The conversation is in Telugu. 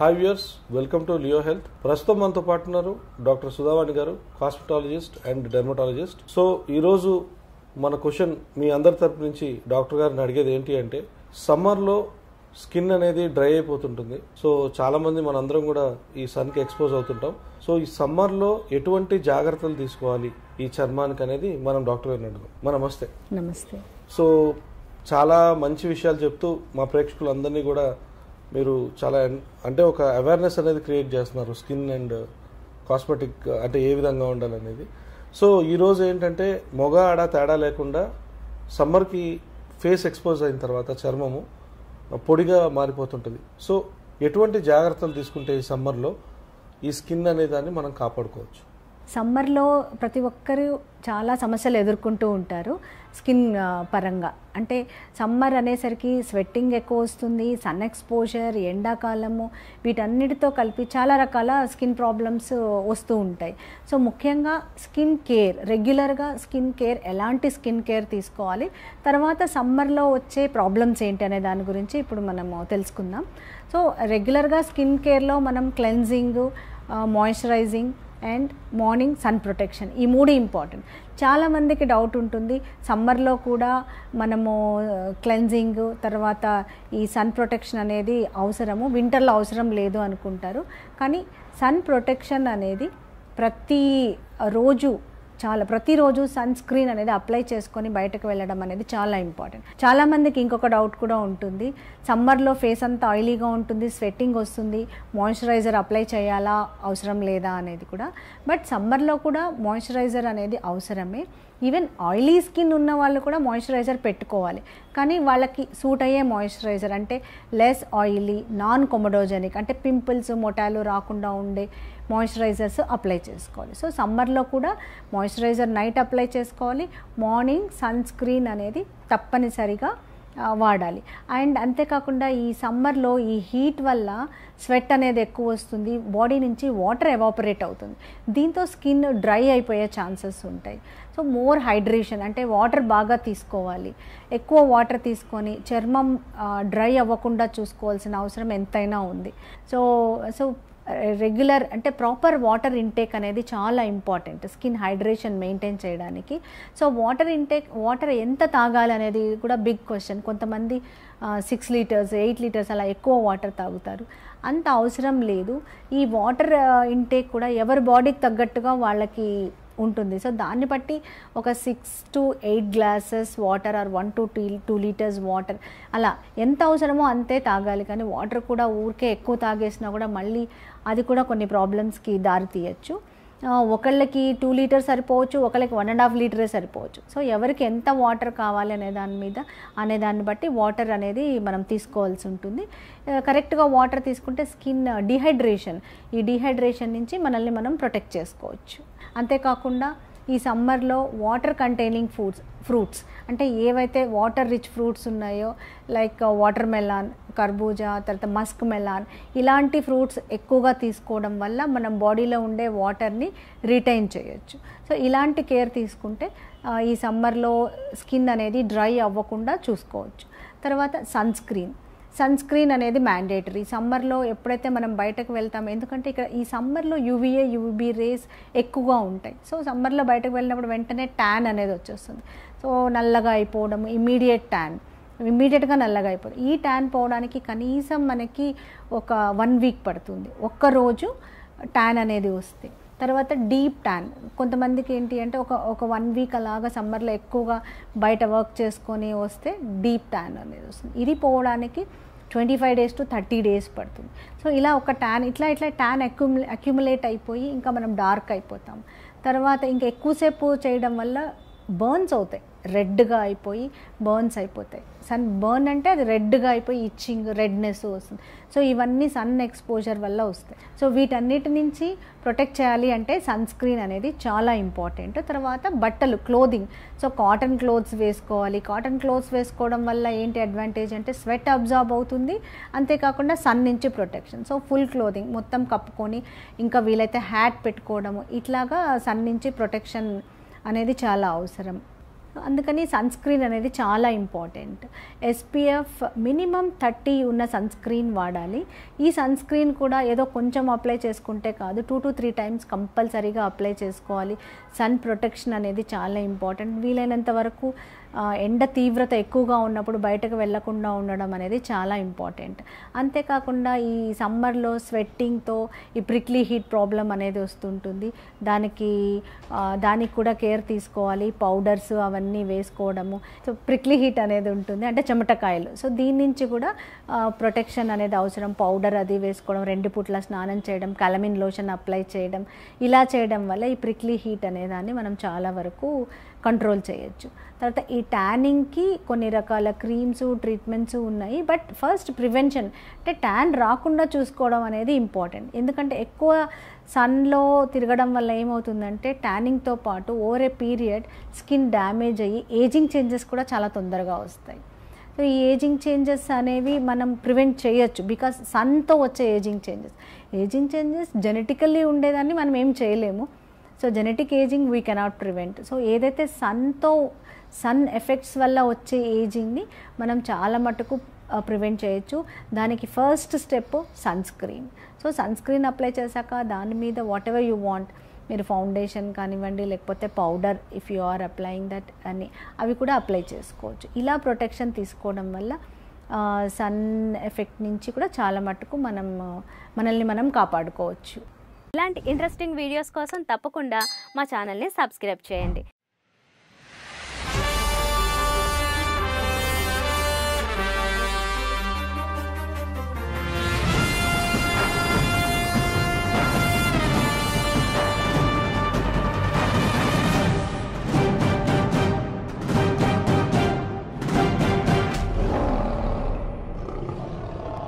Hi viewers, welcome to Leo health. ప్రస్తుతం మనతో పాటు ఉన్నారు డాక్టర్ సుధావాణి గారు, కాస్మెటాలజిస్ట్ అండ్ డెర్మటాలజిస్ట్. సో ఈరోజు మన క్వశ్చన్ మీ అందరి తరపు నుంచి డాక్టర్ గారిని అడిగేది ఏంటి అంటే, సమ్మర్లో స్కిన్ అనేది డ్రై అయిపోతుంటుంది. సో చాలా మంది మనందరం కూడా ఈ సన్కి ఎక్స్పోజ్ అవుతుంటాం. సో ఈ సమ్మర్లో ఎటువంటి జాగ్రత్తలు తీసుకోవాలి ఈ చర్మానికి అనేది మనం డాక్టర్ గారిని అడుగుతాం. నమస్తే. నమస్తే. సో చాలా మంచి విషయాలు చెప్తూ మా ప్రేక్షకులందరినీ కూడా మీరు చాలా అంటే ఒక అవేర్నెస్ అనేది క్రియేట్ చేస్తున్నారు స్కిన్ అండ్ కాస్మెటిక్ అంటే ఏ విధంగా ఉండాలనేది. సో ఈరోజు ఏంటంటే మొగ ఆడ తేడా లేకుండా సమ్మర్కి ఫేస్ ఎక్స్పోజ్ అయిన తర్వాత చర్మము పొడిగా మారిపోతుంటుంది. సో ఎటువంటి జాగ్రత్తలు తీసుకుంటే ఈ సమ్మర్లో ఈ స్కిన్ అనే దాన్ని మనం కాపాడుకోవచ్చు? సమ్మర్లో ప్రతి ఒక్కరు చాలా సమస్యలు ఎదుర్కొంటూ ఉంటారు స్కిన్ పరంగా. అంటే సమ్మర్ అనేసరికి స్వెట్టింగ్ ఎక్కువ వస్తుంది, సన్ ఎక్స్పోజర్, ఎండాకాలము, వీటన్నిటితో కలిపి చాలా రకాల స్కిన్ ప్రాబ్లమ్స్ వస్తూ ఉంటాయి. సో ముఖ్యంగా స్కిన్ కేర్, రెగ్యులర్గా స్కిన్ కేర్, ఎలాంటి స్కిన్ కేర్ తీసుకోవాలి, తర్వాత సమ్మర్లో వచ్చే ప్రాబ్లమ్స్ ఏంటి అనే దాని గురించి ఇప్పుడు మనము తెలుసుకుందాం. సో రెగ్యులర్గా స్కిన్ కేర్లో మనం cleansing, moisturising and morning sun protection, ఈ మూడు ఇంపార్టెంట్. చాలామందికి డౌట్ ఉంటుంది, సమ్మర్లో కూడా మనము క్లెన్జింగ్ తర్వాత ఈ సన్ ప్రొటెక్షన్ అనేది అవసరము, వింటర్లో అవసరం లేదు అనుకుంటారు. కానీ సన్ ప్రొటెక్షన్ అనేది ప్రతిరోజు సన్ స్క్రీన్ అనేది అప్లై చేసుకొని బయటకు వెళ్ళడం అనేది చాలా ఇంపార్టెంట్. చాలామందికి ఇంకొక డౌట్ కూడా ఉంటుంది, సమ్మర్లో ఫేస్ అంతా ఆయిలీగా ఉంటుంది, స్వెట్టింగ్ వస్తుంది, మాయిశ్చరైజర్ అప్లై చేయాలా అవసరం లేదా అనేది కూడా. బట్ సమ్మర్లో కూడా మాయిశ్చరైజర్ అనేది అవసరమే. ఈవెన్ ఆయిలీ స్కిన్ ఉన్న వాళ్ళు కూడా మాయిశ్చరైజర్ పెట్టుకోవాలి. కానీ వాళ్ళకి సూట్ అయ్యే మాయిశ్చరైజర్ అంటే లెస్ ఆయిలీ, నాన్ కొమడోజెనిక్, అంటే పింపుల్స్, మొటాలు రాకుండా ఉండే మాయిశ్చరైజర్స్ అప్లై చేసుకోవాలి. సో సమ్మర్లో కూడా మాయిశ్చరైజర్ నైట్ అప్లై చేసుకోవాలి, మార్నింగ్ సన్ స్క్రీన్ అనేది తప్పనిసరిగా వాడాలి. అండ్ అంతేకాకుండా ఈ సమ్మర్లో ఈ హీట్ వల్ల స్వెట్ అనేది ఎక్కువ వస్తుంది, బాడీ నుంచి వాటర్ ఎవాపరేట్ అవుతుంది, దీంతో స్కిన్ డ్రై అయిపోయే ఛాన్సెస్ ఉంటాయి. సో మోర్ హైడ్రేషన్ అంటే వాటర్ బాగా తీసుకోవాలి. ఎక్కువ వాటర్ తీసుకొని చర్మం డ్రై అవ్వకుండా చూసుకోవాల్సిన అవసరం ఎంతైనా ఉంది. సో రెగ్యులర్ అంటే ప్రాపర్ వాటర్ ఇంటేక్ అనేది చాలా ఇంపార్టెంట్ స్కిన్ హైడ్రేషన్ మెయింటైన్ చేయడానికి. సో వాటర్ ఎంత తాగాలి అనేది కూడా బిగ్ క్వశ్చన్. కొంతమంది 6 లీటర్స్ 8 లీటర్స్ అలా ఎక్కువ వాటర్ తాగుతారు, అంత అవసరం లేదు. ఈ వాటర్ ఇంటేక్ కూడా ఎవరి బాడీకి తగ్గట్టుగా వాళ్ళకి ఉంటుంది. సో దాన్ని బట్టి ఒక 6 to 8 glasses water or 1 to 2 litres water అలా ఎంత అవసరమో అంతే తాగాలి. కానీ వాటర్ కూడా ఊరికే ఎక్కువ తాగేసినా కూడా మళ్ళీ అది కూడా కొన్ని ప్రాబ్లమ్స్కి దారి తీయచ్చు. ఒకళ్ళకి 2 లీటర్స్ సరిపోవచ్చు, ఒకళ్ళకి 1.5 లీటరే సరిపోవచ్చు. సో ఎవరికి ఎంత వాటర్ కావాలి అనే దాన్ని బట్టి వాటర్ అనేది మనం తీసుకోవాల్సి ఉంటుంది. కరెక్ట్గా వాటర్ తీసుకుంటే స్కిన్ ఈ డిహైడ్రేషన్ నుంచి మనల్ని మనం ప్రొటెక్ట్ చేసుకోవచ్చు. అంతేకాకుండా ఈ సమ్మర్లో వాటర్ కంటైనింగ్ ఫ్రూట్స్ అంటే ఏవైతే వాటర్ రిచ్ ఫ్రూట్స్ ఉన్నాయో, లైక్ వాటర్ మెలాన్, కర్బూజా, తర్వాత మస్క్ మెలాన్, ఇలాంటి ఫ్రూట్స్ ఎక్కువగా తీసుకోవడం వల్ల మనం బాడీలో ఉండే వాటర్ని రిటైన్ చేయొచ్చు. సో ఇలాంటి కేర్ తీసుకుంటే ఈ సమ్మర్లో స్కిన్ అనేది డ్రై అవ్వకుండా చూసుకోవచ్చు. తర్వాత సన్ స్క్రీన్ అనేది మ్యాండేటరీ. సమ్మర్లో ఎప్పుడైతే మనం బయటకు వెళ్తామో, ఎందుకంటే ఇక్కడ ఈ సమ్మర్లో యూవీ రేస్ ఎక్కువగా ఉంటాయి. సో సమ్మర్లో బయటకు వెళ్ళినప్పుడు వెంటనే ట్యాన్ అనేది వచ్చేస్తుంది. సో నల్లగా అయిపోవడం, ఇమీడియట్గా నల్లగా అయిపోవడం. ఈ ట్యాన్ పోవడానికి కనీసం మనకి ఒక 1 వీక్ పడుతుంది, ఒక్కరోజు ట్యాన్ అనేది వస్తే. తర్వాత డీప్ ట్యాన్, కొంతమందికి ఏంటి అంటే ఒక 1 వీక్ అలాగా సమ్మర్లో ఎక్కువగా బయట వర్క్ చేసుకొని వస్తే డీప్ ట్యాన్ అనేది వస్తుంది. ఇది పోవడానికి 25 days to 30 days పడుతుంది. సో ఇలా ఒక ట్యాన్ ఇట్లా ట్యాన్ అక్యుములేట్ అయిపోయి ఇంకా మనం డార్క్ అయిపోతాం. తర్వాత ఇంకా ఎక్కువసేపు చేయడం వల్ల బర్న్స్ అవుతాయి, రెడ్గా అయిపోయి బర్న్స్ అయిపోతాయి. సన్ బర్న్ అంటే అది రెడ్గా అయిపోయి ఇచ్చింగ్, రెడ్నెస్ వస్తుంది. సో ఇవన్నీ సన్ ఎక్స్పోజర్ వల్ల వస్తాయి. సో వీటన్నిటి నుంచి ప్రొటెక్ట్ చేయాలి అంటే సన్ స్క్రీన్ అనేది చాలా ఇంపార్టెంట్. తర్వాత బట్టలు, క్లోదింగ్, సో కాటన్ క్లోత్స్ వేసుకోవాలి. కాటన్ క్లోత్స్ వేసుకోవడం వల్ల ఏంటి అడ్వాంటేజ్ అంటే స్వెట్ అబ్జార్బ్ అవుతుంది, అంతేకాకుండా సన్ నుంచి ప్రొటెక్షన్. సో ఫుల్ క్లోదింగ్ మొత్తం కప్పుకొని, ఇంకా వీలైతే హ్యాట్ పెట్టుకోవడము, ఇట్లాగా సన్ నుంచి ప్రొటెక్షన్ అనేది చాలా అవసరం. అందుకని సన్ స్క్రీన్ అనేది చాలా ఇంపార్టెంట్. SPF మినిమం 30 ఉన్న సన్ స్క్రీన్ వాడాలి. ఈ సన్ స్క్రీన్ కూడా ఏదో కొంచెం అప్లై చేసుకుంటే కాదు, 2 to 3 టైమ్స్ కంపల్సరీగా అప్లై చేసుకోవాలి. సన్ ప్రొటెక్షన్ అనేది చాలా ఇంపార్టెంట్. వీలైనంత వరకు ఎండ తీవ్రత ఎక్కువగా ఉన్నప్పుడు బయటకు వెళ్లకుండా ఉండడం అనేది చాలా ఇంపార్టెంట్. అంతేకాకుండా ఈ సమ్మర్లో స్వెట్టింగ్తో ఈ ప్రిక్లీ హీట్ ప్రాబ్లం అనేది వస్తుంటుంది. దానికి కూడా కేర్ తీసుకోవాలి. పౌడర్స్ అవన్నీ వేసుకోవడము. సో ప్రిక్లీ హీట్ అనేది ఉంటుంది, అంటే చెమటకాయలు. సో దీని నుంచి కూడా ప్రొటెక్షన్ అనేది అవసరం. పౌడర్ అది వేసుకోవడం, 2 పూట్ల స్నానం చేయడం, కలమిన్ లోషన్ అప్లై చేయడం, ఇలా చేయడం వల్ల ఈ ప్రిక్లీ హీట్ అనేదాన్ని మనం చాలా వరకు కంట్రోల్ చేయొచ్చు. తర్వాత ఈ ట్యానింగ్కి కొన్ని రకాల క్రీమ్స్, ట్రీట్మెంట్స్ ఉన్నాయి. బట్ ఫస్ట్ ప్రివెన్షన్, అంటే ట్యాన్ రాకుండా చూసుకోవడం అనేది ఇంపార్టెంట్. ఎందుకంటే ఎక్కువ సన్లో తిరగడం వల్ల ఏమవుతుందంటే ట్యానింగ్తో పాటు over a period skin damage అయ్యి ఏజింగ్ చేంజెస్ కూడా చాలా తొందరగా వస్తాయి. సో ఈ ఏజింగ్ చేంజెస్ అనేవి మనం ప్రివెంట్ చేయొచ్చు, బికాస్ సన్తో వచ్చే ఏజింగ్ చేంజెస్ జెనెటికల్లీ ఉండేదాన్ని మనం ఏం చేయలేము. So genetic ageing we cannot prevent. So ఏదైతే సన్ ఎఫెక్ట్స్ వల్ల వచ్చే ఏజింగ్ని మనం చాలా మటుకు ప్రివెంట్ చేయొచ్చు. దానికి first step sunscreen. So sunscreen apply చేశాక దాని మీద వాట్ ఎవర్ యూ వాంట్, మీరు ఫౌండేషన్ కానివ్వండి, లేకపోతే powder if you are applying that అని, అవి కూడా అప్లై చేసుకోవచ్చు. ఇలా ప్రొటెక్షన్ తీసుకోవడం వల్ల సన్ ఎఫెక్ట్ నుంచి కూడా చాలా మటుకు మనల్ని మనం కాపాడుకోవచ్చు. ఇలాంటి ఇంట్రెస్టింగ్ వీడియోస్ కోసం తప్పకుండా మా ఛానల్ని సబ్స్క్రైబ్ చేయండి.